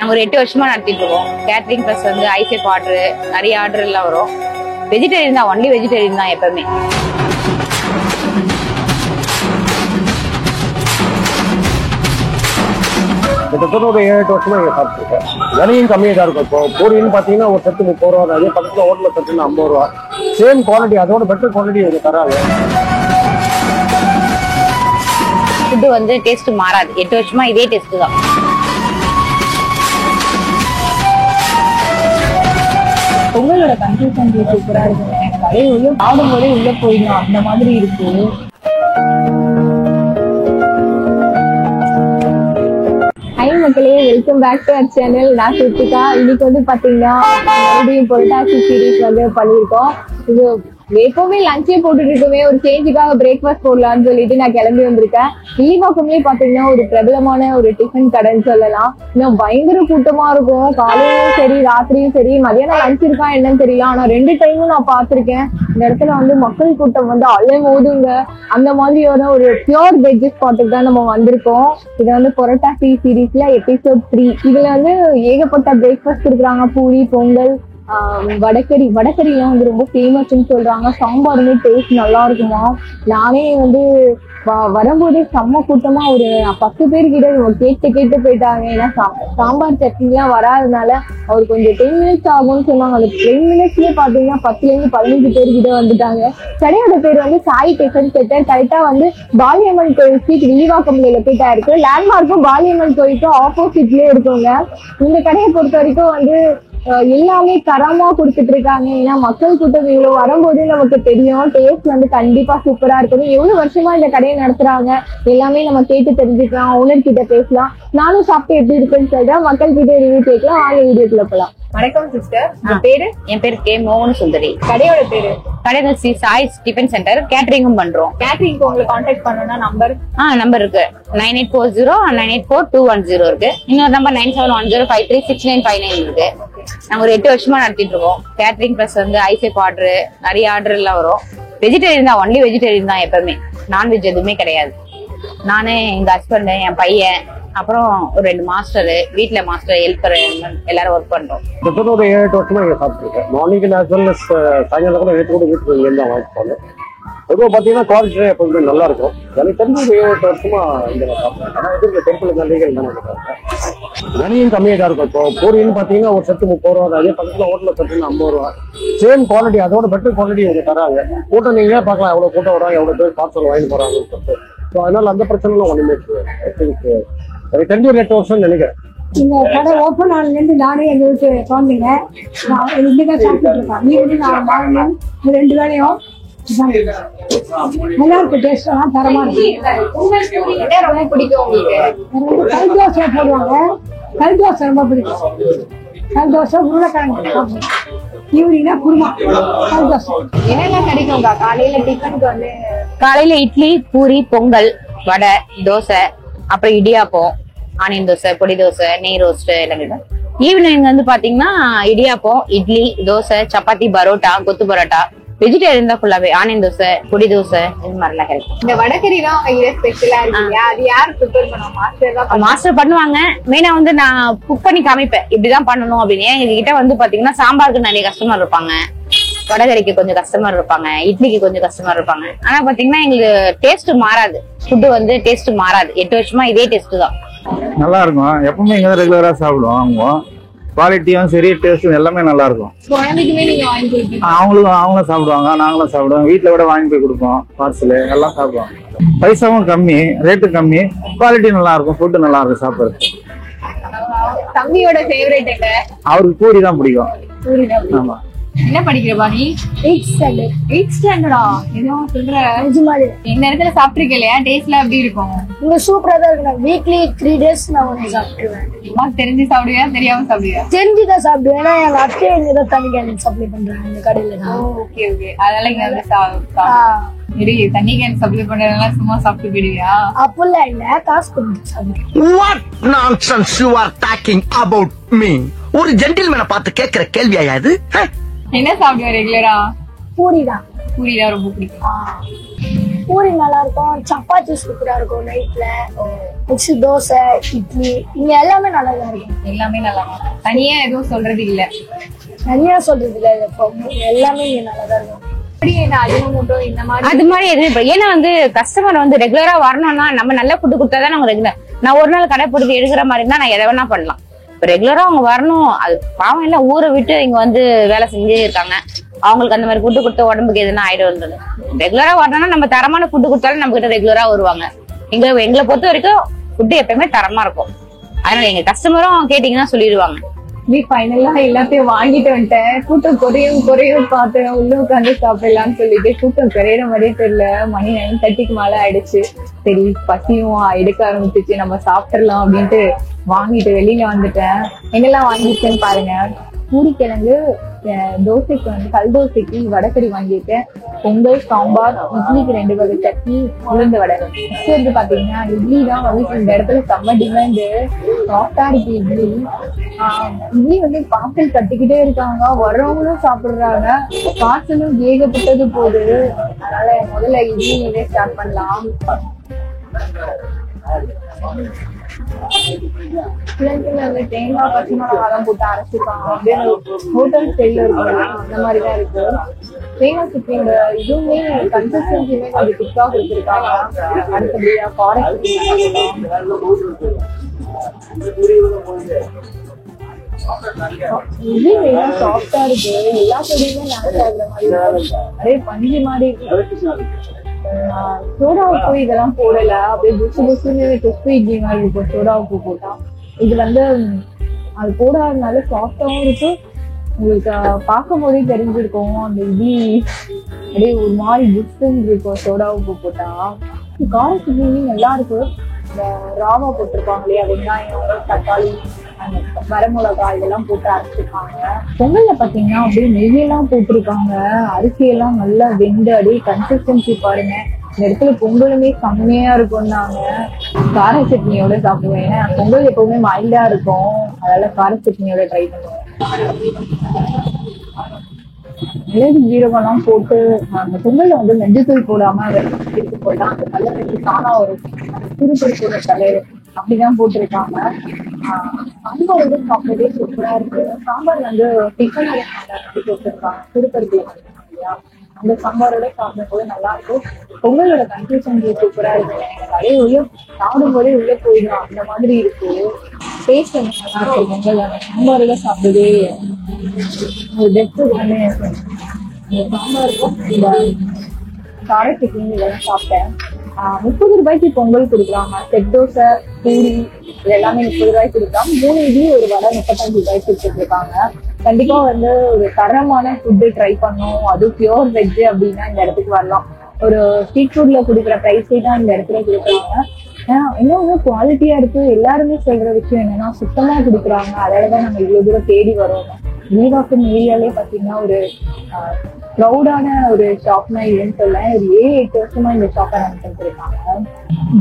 நாங்க ஒரு 8 வருஷமா நடத்திட்டு இருக்கோம். கேட்டரிங் பிளஸ் வந்து ஐசெப் ஆர்டர், நிறைய ஆர்டர் எல்லாம் வரும். வெஜிடேரியன் தான், ஒன்லி வெஜிடேரியன் தான் எப்பவுமே. கிட்டத்தட்ட ஒரு 7-8 வருஷமா இங்க சாப்பிட்டுருக்கேன். விலையும் கம்மியாக தான் இருக்கும். இப்போ பூரின்னு பார்த்தீங்கன்னா ஒரு செட்டு 30 ரூபா, அதே பக்கத்தில் ஹோட்டலில் செட்டுன்னு 50 ரூபா. சேம் குவாலிட்டி, அதோட பெட்டர் குவாலிட்டி இவங்க தராங்க. ஃபுட்டு வந்து டேஸ்ட் மாறாது. 8 வருஷமா இதே டேஸ்ட் தான். பொங்கலோட கன்சிஸ்டன்சி சூப்பரா இருக்குங்க. கடையை உள்ள சாப்பிடும்போதே உள்ள போயிடணும், அந்த மாதிரி இருக்கு. ஹை மக்களே, welcome back to our channel. நான் சுத்திகா. இன்னைக்கு வந்து பாத்தீங்கன்னா மறுபடியும் பொருட்டாசி சீரீஸ் வந்து பண்ணியிருக்கோம். இது எப்பவுமே லஞ்சே போட்டுட்டு இருக்கவே, ஒரு சேஞ்சுக்காக பிரேக்ஃபாஸ்ட் போடலான்னு சொல்லிட்டு நான் கிளம்பி வந்திருக்கேன். வில்லிவாக்கம்லயே பாத்தீங்கன்னா ஒரு பிரபலமான ஒரு டிஃபன் கடைன்னு சொல்லலாம். இன்னும் பயங்கர கூட்டமா இருக்கும். காலையிலும் சரி, ராத்திரியும் சரி. மதியானம் லஞ்ச் இருக்கா என்னன்னு தெரியல, ஆனா 2 டைமும் நான் பாத்திருக்கேன். இந்த இடத்துல வந்து மக்கள் கூட்டம் வந்து அலை மோதுங்க. அந்த மாதிரியான ஒரு பியூர் வெஜ் ஸ்பாட்டுக்கு தான் நம்ம வந்திருக்கோம். இது வந்து பொரட்டாசி சீரீஸ்ல எபிசோட் 3. இதுல வந்து ஏகப்பட்ட பிரேக்ஃபாஸ்ட் கொடுக்குறாங்க. பூரி, பொங்கல், வடக்கறிலாம் வந்து ரொம்ப ஃபேமஸ்ன்னு சொல்றாங்க. சாம்பாருமே டேஸ்ட் நல்லா இருக்குமா. நானே வந்து வரும்போதே செம்ம கூட்டமா ஒரு 10 பேர் கிட்ட கேட்டு போயிட்டாங்க. ஏன்னா சாம்பார் சட்னிலாம் வராதனால அவர் கொஞ்சம் 10 மினிட்ஸ் ஆகும்னு சொன்னாங்க. அந்த 10 மினிட்ஸ்லயே பாத்தீங்கன்னா 10லேருந்து 15 பேர் கிட்ட வந்துட்டாங்க. கடையோட பேர் வந்து சாய் டிஃபன் சென்டர். கரெக்டா வந்து பாலியம்மன் கோயில் ஸ்ட்ரீட், வில்லிவாக்கம்ல லொக்கேட்டா இருக்கு. லேண்ட்மார்க்கும் பாலியம்மன் கோயிலுக்கும் ஆப்போசிட்லயே இருக்குங்க. இந்த கடையை பொறுத்த வரைக்கும் வந்து எல்லாமே தரமா கொடுத்துட்டு இருக்காங்க. ஏன்னா மக்கள் கூட்டம் இவ்வளவு வரும்போது நமக்கு தெரியும் டேஸ்ட் வந்து கண்டிப்பா சூப்பரா இருக்கும். எவ்வளவு வருஷமா இந்த கடையை நடத்துறாங்க எல்லாமே நம்ம கேட்டு தெரிஞ்சுக்கலாம். ஓனர் கிட்ட பேசலாம். நானும் சாப்பிட்டு எப்படி இருக்குன்னு சொல்றேன். மக்கள் கிட்ட ரிவ்யூ கேட்கலாம். வாங்க வீடியோக்குள்ள போலாம். வணக்கம் சிஸ்டர். பேரு? என் பேரு கே மோகன் சுந்தரி. கடையோட பேரு? கடை ஸ்ரீ சாய் டிஃபன் சென்டர். கேட்டரிங்கும் பண்றோம். கேட்டரிங் உங்களை கான்டாக்ட் பண்ணணும்னா நம்பர் இருக்கு. 9840-984-210 இருக்கு. இன்னொரு நம்பர் 9710536959 இருக்கு. நாங்க ஒரு 8 வருஷமா நடத்திட்டு இருக்கோம். கேட்டரிங் பிளஸ் வந்து ஐசெப் ஆர்டர், நிறைய ஆர்டர் எல்லாம் வரும். வெஜிடேரியன் தான், ஒன்லி வெஜிடேரியன் தான் எப்பவுமே. நான்வெஜ் எதுவுமே கிடையாது. நானு, எங்க ஹஸ்பண்ட், என் பையன், அப்புறம் ஒரு 2 மாஸ்டர், வீட்டுல மாஸ்டர் ஹெல்ப்பர் எல்லாரும் ஒர்க் பண்றோம். கிட்டத்தட்ட ஒரு 7-8 வருஷமா இங்க சாப்பிட்டுருக்கேன். மார்னிங் ஆஸ் வெல் அஸ் சாயங்காலம் கூட நேற்று கூட வீட்டுக்கு இங்கே தான் வாங்கிட்டு போனேன். பொதுவாக பார்த்தீங்கன்னா குவாலிட்டி எப்பவுமே நல்லா இருக்கும். எனக்கு தெரிஞ்சு ஒரு 7-8 வருஷமா இங்கே நான் சாப்பிட்டேன். ஆனால் எதிர்க்க தெருக்குள்ள நன்றிகள் தான் விலையும் கம்மியாக தான் இருக்கும். இப்போ பூரின்னு பார்த்தீங்கன்னா ஒரு செட்டு 30 ரூபா, அதே பக்கத்தில் ஹோட்டலில் செட்டுன்னு 50 ரூபா. சேம் குவாலிட்டி, அதோட பெட்டர் குவாலிட்டி இவங்க தராங்க. கூட்டம் நீங்களே பார்க்கலாம், எவ்வளோ கூட்டம் வராங்க, எவ்வளோ பேர் பார்சல் வாங்கிட்டு போறாங்கன்னு சொல்லிட்டு. ஸோ அதனால அந்த பிரச்சனைலாம் ஒன்றுமே எனக்கு தெரிஞ்சு ஒரு 8 வருஷம் நினைக்கிறேன். இந்த கடை ஓப்பன் ஆனதுலேருந்து நானே எங்க வீட்டு குழந்தைங்க இங்கதான் சாப்பிட்டு இருக்கேன். மீன் நான் மார்னிங் 2 வேளையும் நல்லா இருக்கு. டேஸ்ட் எல்லாம் தரமா இருக்கு. ரொம்ப பிடிக்கும் உங்களுக்கு? கல் தோசை போடுவாங்க. கல் தோசை ரொம்ப பிடிக்கும். கல் தோசை, உருளைக்கிழங்கு, ஈவினிங்னா குருமா, கல் தோசை. என்னெல்லாம் கிடைக்கும்க்கா காலையில டிஃபனுக்கு வந்து? காலையில இட்லி, பூரி, பொங்கல், வடை, தோசை, அப்புறம் இடியாப்பம், ஆனியன் தோசை, பொடி தோசை, நெய் ரோஸ்ட் எல்லாம் கிடைக்கும். ஈவினிங் வந்து பாத்தீங்கன்னா இடியாப்பம், இட்லி, தோசை, சப்பாத்தி, பரோட்டா, கொத்து பரோட்டா. வெஜிடேரியன் தான் ஃபுல்லாவே. ஆனியன் தோசை, பொடி தோசை, இது மாதிரி எல்லாம் கிடைக்கும். இந்த வடகறி தான் இங்க ஸ்பெஷலா இருக்கு. அது யார் ப்ரிப்பேர் பண்ணுவோம்? மாஸ்டர் தான். மாஸ்டர் பண்ணுவாங்க. மெயினா வந்து நான் குக் பண்ணி காமிப்பேன், இப்படிதான் பண்ணணும் அப்படின்னு. எங்க கிட்ட வந்து பாத்தீங்கன்னா சாம்பாருக்கு நிறைய கஸ்டமர் இருப்பாங்க, வடகறிக்கு கொஞ்சம் கஸ்டமர் இருப்பாங்க, இட்லிக்கு கொஞ்சம் கஸ்டமர் இருப்பாங்க. ஆனா பாத்தீங்கன்னா எங்களுக்கு டேஸ்ட் மாறாது. ஃபுட்டு வந்து டேஸ்ட் மாறாது. 8 வருஷமா இதே டேஸ்ட் தான். நல்லா இருக்கும். எப்பவுமே இங்க ரெகுலரா சாப்பிடுவோம். அவங்க குவாலிட்டியும் சரி, டேஸ்டும் எல்லாமே நல்லா இருக்கும். குழந்தைக்குமே நீங்க வாங்கி கொடுப்பீங்க? அவங்களும் சாப்பிடுவாங்க, நாங்களும் சாப்பிடுவோம். வீட்டுல விட வாங்கி போய் கொடுப்போம். பார்சல் எல்லாம் சாப்பிடுவோம். பைசாவும் கம்மி, ரேட்டு கம்மி, குவாலிட்டி நல்லா இருக்கும், ஃபுட்டு நல்லா இருக்கும் சாப்பிடுறது. தம்பியோட ஃபேவரட் என்ன? அவருக்கு பூரி தான் பிடிக்கும். பூரி தான். ஆமா. என்ன படிக்கிறப்பா நீ? 8th standard. 8th ஸ்டாண்டர்டா? ஏதோ சொல்ற. இந்த இடத்துல சாப்பிட்டுருக்க இல்லையா? டேஸ்ட்லாம் எப்படி இருக்கும்? இங்க சூப்பரா தான் இருக்கு. வீக்லி 3 days நான் வந்து சாப்பிடுவேன். அம்மா தெரிஞ்சு சாப்பிடுவியா, தெரியாம சாப்பிடுவியா? தெரிஞ்சுதான் சாப்பிடுவேன். ஏன்னா எங்க அத்தை இங்கதான் தண்ணி கேன் சப்ளை பண்றாங்க இந்த கடையில தான். Okay okay. அதனால இங்க வந்து தண்ணி கேன் சப்ளை பண்றதுனால சும்மா சாப்பிட்டு போயிடுவியா? அப்பெல்லாம் இல்ல, காசு கொடுத்து சாப்பிடுவேன். What nonsense you are talking about me? ஒரு ஜென்டில்மேனை பார்த்து கேட்கிற கேள்வியா இது? என்ன சாப்பிடுவ ரெகுலரா? பூரி தான். பூரி தான் ரொம்ப பிடிக்கும். பூரி நல்லா இருக்கும், சப்பாத்தி சூப்பரா இருக்கும் நைட்ல. நெக்ஸ்ட் தோசை, இட்லி, இங்க எல்லாமே நல்லா தான் இருக்கும். எல்லாமே நல்லா இருக்கும். தனியா எதுவும் சொல்றது இல்ல. தனியா சொல்றது இல்ல, எல்லாமே இங்க நல்லா தான் இருக்கும். அஜினோமோட்டோ இந்த மாதிரி அது மாதிரி எதுவுமே ஏன்னா வந்து கஸ்டமர் வந்து ரெகுலரா வரணும்னா நம்ம நல்ல ஃபுட்டு கொடுத்தாதான் அவங்க ரெகுலர். நான் ஒரு நாள் கடை போட்டு எடுக்கிற மாதிரி இருந்தா நான் எதை வேணா பண்ணலாம். இப்ப ரெகுலரா அவங்க வரணும். அது பாவம் இல்ல, ஊரை விட்டு இங்க வந்து வேலை செஞ்சே இருக்காங்க. அவங்களுக்கு அந்த மாதிரி ஃபுட்டு கொடுத்த உடம்புக்கு எதுனா ஆயிடும். ரெகுலரா வரணும்னா நம்ம தரமான ஃபுட்டு கொடுத்தாலும் நம்ம கிட்ட ரெகுலரா வருவாங்க. எங்களை பொறுத்த வரைக்கும் ஃபுட்டு எப்பயுமே தரமா இருக்கும். அதனால எங்க கஸ்டமரும் கேட்டீங்கன்னா சொல்லிடுவாங்க. ஃபைனலா எல்லாத்தையும் வாங்கிட்டு வந்துட்டேன். கூட்டம் குறையும் பார்த்தேன். உள்ள உட்காந்து சாப்பிடலாம்னு சொல்லிட்டு கூட்டம் குறையிற மாதிரியே தெரியல. மணி 9:30க்கு மேல ஆயிடுச்சு. சரி பசியும் எடுக்க ஆரம்பிச்சிச்சு, நம்ம சாப்பிடலாம் அப்படின்ட்டு வாங்கிட்டு வெளியில வந்துட்டேன். எங்கெல்லாம் வாங்கிட்டேன்னு பாருங்க. பூரிக்கிழங்கு, தோசைக்கு வந்து கல் தோசைக்கு வடைக்கறி வாங்கியிருக்கேன். பொங்கல், சாம்பார், இட்லிக்கு 2 வகை சட்னி, உளுந்த வடை. நெக்ஸ்ட் வந்து பாத்தீங்கன்னா இட்லி தான் வந்து இந்த இடத்துல செம்ம டிமாண்டு. சாஃப்டா இருக்கு இட்லி. இட்லி வந்து பார்சல் கட்டிக்கிட்டே இருக்காங்க, வர்றவங்களும் சாப்பிடுறாங்க. பார்சலும் ஏகப்பட்டது போகுது. அதனால முதல்ல இட்லி ஸ்டார்ட் பண்ணலாம். பிள்ளைங்க வந்து தேங்காய், பச்சை மிளகாய் போட்டு அரைச்சிருக்காங்க. அப்படியே ஹோட்டல் ஸ்டைல்ல இருக்கும், அந்த மாதிரிதான் இருக்கு. தேங்காய் சட்னியோட இதுவுமே கன்சிஸ்டன்சியுமே கொஞ்சம் திக்கா கொடுத்துருக்காங்க. அடுத்தபடியா கார இது சாஃப்டா இருக்கு. எல்லா செடியுமே மேட்ச் ஆகுற மாதிரி நிறைய பஞ்சு மாதிரி இருக்கு. சோடா உப்பு இதெல்லாம் போடல, அப்படியே புசு புசுன்னு கிறிஸ்பி இட்லி மாதிரி இருக்கும் சோடா உப்பு போட்டா. இது வந்து அது போடாதனால சாஃப்டாவும் இருக்கு. உங்களுக்கு பார்க்கும் போதே தெரிஞ்சிருக்கும் அந்த இட்லி அப்படியே ஒரு மாதிரி புஷ்ன்னு இருக்கும் சோடா உப்பு போட்டா. கார சட்னி நல்லா இருக்கு. இந்த ராவா போட்டிருப்பாங்களே, வெங்காயம், தக்காளி, அந்த வரமிளகாய் இதெல்லாம் போட்டு அரைச்சிருக்காங்க. பொங்கல்ல பாத்தீங்கன்னா அப்படியே நெய்யெல்லாம் போட்டிருக்காங்க. அரிசியெல்லாம் நல்லா வெந்து அப்படியே கன்சிஸ்டன்சி பாருங்க. இந்த இடத்துல பொங்கலுமே செம்மையா இருக்கும்னாங்க. கார சட்னியோட சாப்பிடுவேன். ஏன்னா பொங்கல் எப்பவுமே மைல்டா இருக்கும், அதனால கார சட்னியோட ட்ரை பண்ணுவேன். மிளகு ஜீரகம்லாம் போட்டு அந்த பொங்கல்ல வந்து மஞ்சத்தூள் போடாம எடுத்து போட்டா அந்த கலர் வந்து தானா வரும். திருப்பூர் கலர் அப்படிதான் போட்டிருக்காங்க. சாம்பார் வந்து சாப்பிடவே சூப்பரா இருக்கு. சாம்பார் வந்து டிஃபன் போட்டிருக்காங்க. திருப்பதி இல்லையா, அந்த சாம்பாரோட சாப்பிடும் போது நல்லா இருக்கும். பொங்கலோட கன்சிஸ்டன்சி சூப்பரா இருக்கு. நிறைய உள்ள சாப்பிடும் போதே உள்ள போயிடும், அந்த மாதிரி இருக்கு. டேஸ்ட் வந்து நல்லா இருக்கும். பொங்கல் அந்த சாம்பாரோட சாப்பிடுவே ஒரு பெஸ்ட் தானே. இந்த சாம்பாருக்கும் இந்த கார சட்னி இதெல்லாம் சாப்பிட்டேன். 30 ரூபாய்க்கு பொங்கல் கொடுக்குறாங்க. செட் தோசை, பூரி இது எல்லாமே 30 ரூபாய்க்கு கொடுக்குறாங்க. 3 இட்லி ஒரு வடை 35 ரூபாய்க்கு கொடுத்துட்டு இருக்காங்க. கண்டிப்பா வந்து ஒரு தரமான ஃபுட்டு ட்ரை பண்ணும், அது பியோர் வெஜ் அப்படின்னா இந்த இடத்துக்கு வரலாம். ஒரு ஸ்ட்ரீட் ஃபுட்ல கொடுக்குற ப்ரைஸே தான் இந்த இடத்துல கொடுக்குறாங்க. இன்னொன்று குவாலிட்டியா இருக்கு. எல்லாருமே சொல்ற விஷயம் என்னன்னா சுத்தமா கொடுக்குறாங்க. அதனாலதான் நம்ம இவ்வளவு தூரம் தேடி வரோம். வில்லிவாக்கம் ஏரியாலே பாத்தீங்கன்னா ஒரு ப்ரௌடான ஒரு ஷாப்னா இதுன்னு சொல்ல. ஒரு 7-8 வருஷமா இந்த ஷாப்பை ரன் பண்ணிருக்காங்க.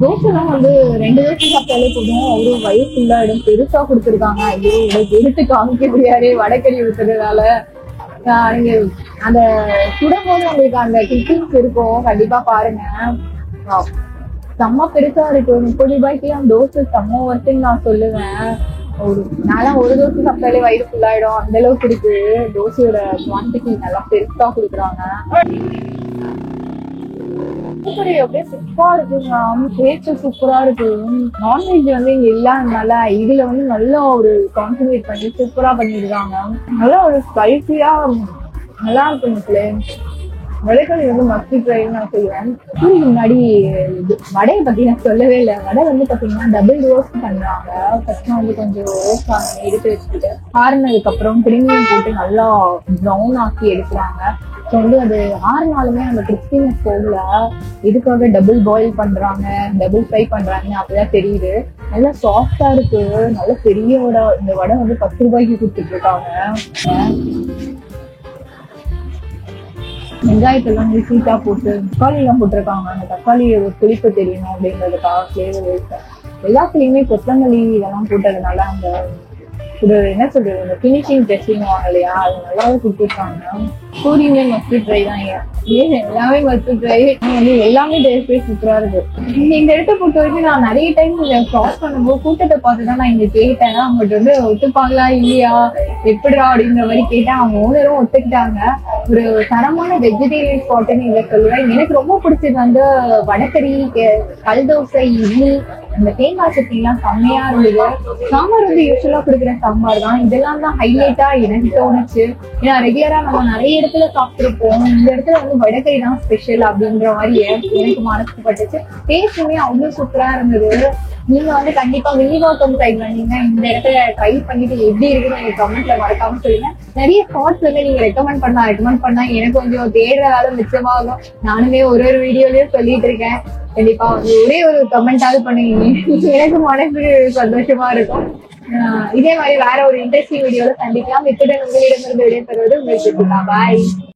தோசைலாம் வந்து 2 தோசை சாப்பிட்டாலே போதும், அவரும் வயிறு ஃபுல்லா இடம் பெருசா கொடுத்துருக்காங்க. ஐயோ உங்களுக்கு எடுத்து காமிக்க முடியாது வடைக்கறி ஊத்துறதுனால. நீங்க அந்த சுடும்போது உங்களுக்கு அந்த டிஃபன்ஸ் இருக்கும், கண்டிப்பா பாருங்க. செம்ம பெருசா இருக்கு. 30 ரூபாய்க்கு அந்த தோசை செம்ம வருஷம் நான் சொல்லுவேன். நான்லாம் ஒரு தோசை சாப்பிட்டாலே வயிறு ஃபுல்லாயிடும், அந்த அளவுக்கு இருக்கு. தோசையோட குவான்டிட்டி நல்லா பெருசா கொடுக்குறாங்க. அப்படியே சூப்பரா இருக்குங்க. டேஸ்ட் சூப்பரா இருக்கு. நான்வெஜ் வந்து இங்க இல்லாதனால இதுல வந்து நல்லா ஒரு கான்சன்ட்ரேட் பண்ணி சூப்பரா பண்ணிருக்காங்க. நல்லா ஒரு ஸ்பைசியா நல்லா இருக்கு. மக்களே வடைக்கறி வந்து மஸ்ட் ட்ரைன்னு நான் சொல்லுவேன். இதுக்கு முன்னாடி வடையை பத்தி நான் சொல்லவே இல்லை. வடை வந்து பாத்தீங்கன்னா டபுள் ரோஸ்ட் பண்றாங்க. ஃபர்ஸ்ட் வந்து கொஞ்சம் ரோஸ்ட் எடுத்து வச்சுக்கிட்டு ஆறுனதுக்கு அப்புறம் கிரீமியம் போட்டு நல்லா ப்ரௌன் ஆக்கி எடுக்கிறாங்க. ஸோ வந்து அது ஆறுனாலுமே அந்த கிறிஸ்பினஸ் போகல. இதுக்காக டபுள் பாயில் பண்றாங்க, டபுள் ஃப்ரை பண்றாங்க, அப்படிதான் தெரியுது. நல்லா சாஃப்டா இருக்கு. நல்ல பெரிய வடை. இந்த வடை வந்து 10 ரூபாய்க்கு கொடுத்துட்டு இருக்காங்க. வெங்காயத்தெல்லாம் நீட்டா போட்டு தக்காளி எல்லாம் போட்டிருக்காங்க. அந்த தக்காளி ஒரு புளிப்பு தெரியணும் அப்படிங்கிறதுக்காக ஃபிளேவர் இருக்கு. எல்லாத்துலயுமே கொத்தமல்லி இதெல்லாம் போட்டதுனால அந்த இது என்ன சொல்றது, இந்த பினிஷிங் டெஸ்டிங் இல்லையா, அது நல்லாவே கொடுத்துருக்காங்க. பூரியுமே மஸ்ட் ட்ரை தான். எல்லாமே மஸ்ட் ட்ரை. எல்லாமே டேஸ்ட் சூப்பரா இருக்கு. இந்த இடத்த பொறுத்த வரைக்கும் நான் நிறைய டைம் கிராஸ் பண்ணும்போது கூட்டத்தை பார்த்துதான் நான் இங்க கேட்டேன். அவங்ககிட்ட வந்து ஒத்துப்பாங்களா இல்லையா எப்படிடா அப்படிங்கிற மாதிரி கேட்டேன். அவங்க ஓனரும் ஒத்துக்கிட்டாங்க. ஒரு தரமான வெஜிடேரியன் ஸ்பாட்னு இதை சொல்லுவேன். எனக்கு ரொம்ப பிடிச்சது வந்து வடக்கறி, கல் தோசை, இட்லி, அந்த தேங்காய் சட்னி எல்லாம் செம்மையா இருந்தது. சாம்பார் வந்து யூஸ்வலா கொடுக்குற சாம்பார் தான். இதெல்லாம் தான் ஹைலைட்டா எனக்கு தோணுச்சு. ஏன்னா ரெகுலரா நம்ம நிறைய இடத்துல சாப்பிட்டுருப்போம். இந்த இடத்துல வந்து வடக்கறி தான் ஸ்பெஷல் அப்படின்ற மாதிரி எனக்கு மனசுக்கு பட்டுச்சு. டேஸ்ட்டுமே அவ்வளவு சூப்பரா இருந்தது. நீங்க வந்து கண்டிப்பா வில்லிவாக்கம் ட்ரை பண்ணீங்க. இந்த இடத்துல ட்ரை பண்ணிட்டு எப்படி இருக்குன்னு நீங்க கமெண்ட்ல மறக்காம சொல்லுங்க. நிறைய ஸ்பாட்ஸ் வந்து நீங்க ரெக்கமெண்ட் பண்ணா எனக்கு கொஞ்சம் தேடுறதால மிச்சமாகும். நானுமே ஒரு வீடியோலயும் சொல்லிட்டு இருக்கேன். கண்டிப்பா வந்து ஒரே ஒரு கமெண்டாவது பண்ணுவீங்க, எனக்கு மனசு சந்தோஷமா இருக்கும். இதே மாதிரி வேற ஒரு இன்ட்ரெஸ்டிங் வீடியோல சந்திக்கலாம். இத்துடன் உங்களிடமிருந்து விடைபெறுவது உங்களுக்கு. பாய்.